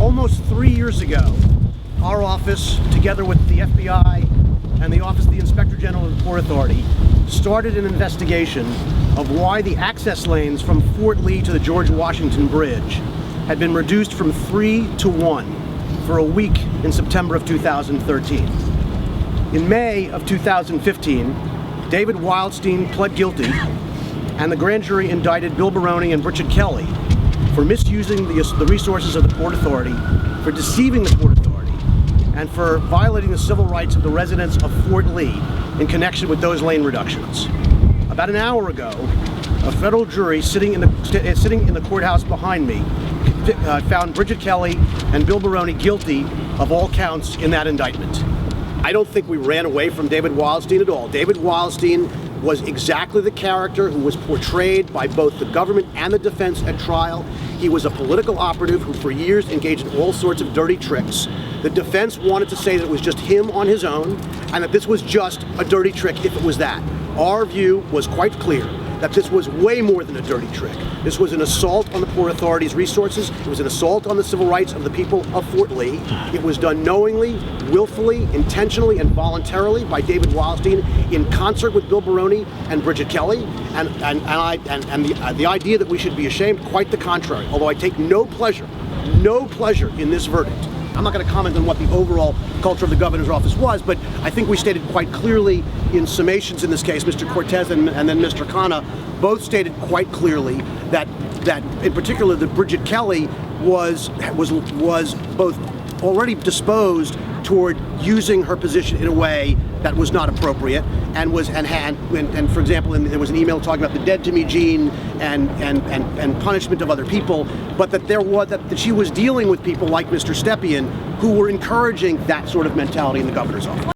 Almost 3 years ago, our office, together with the FBI and the Office of the Inspector General of the Port Authority, started an investigation of why the access lanes from Fort Lee to the George Washington Bridge had been reduced from 3 to 1 for a week in September of 2013. In May of 2015, David Wildstein pled guilty, and the grand jury indicted Bill Baroni and Bridget Kelly for misusing the resources of the Port Authority, for deceiving the Port Authority, and for violating the civil rights of the residents of Fort Lee in connection with those lane reductions. About an hour ago, a federal jury sitting in the courthouse behind me found Bridget Kelly and Bill Baroni guilty of all counts in that indictment. I don't think we ran away from David Wildstein at all. David Wildstein was exactly the character who was portrayed by both the government and the defense at trial. He was a political operative who for years engaged in all sorts of dirty tricks. The defense wanted to say that it was just him on his own and that this was just a dirty trick if it was that. Our view was quite clear that this was way more than a dirty trick. This was an assault on the Port Authority's resources. It was an assault on the civil rights of the people of Fort Lee. It was done knowingly, willfully, intentionally, and voluntarily by David Wildstein in concert with Bill Baroni and Bridget Kelly. And the idea that we should be ashamed, quite the contrary. Although I take no pleasure in this verdict. I'm not going to comment on what the overall culture of the governor's office was, but I think we stated quite clearly in summations in this case, Mr. Cortez and then Mr. Khanna both stated quite clearly that in particular that Bridget Kelly was both already disposed toward using her position in a way that was not appropriate, and for example, there was an email talking about the dead to me gene and punishment of other people, but that she was dealing with people like Mr. Stepien who were encouraging that sort of mentality in the governor's office.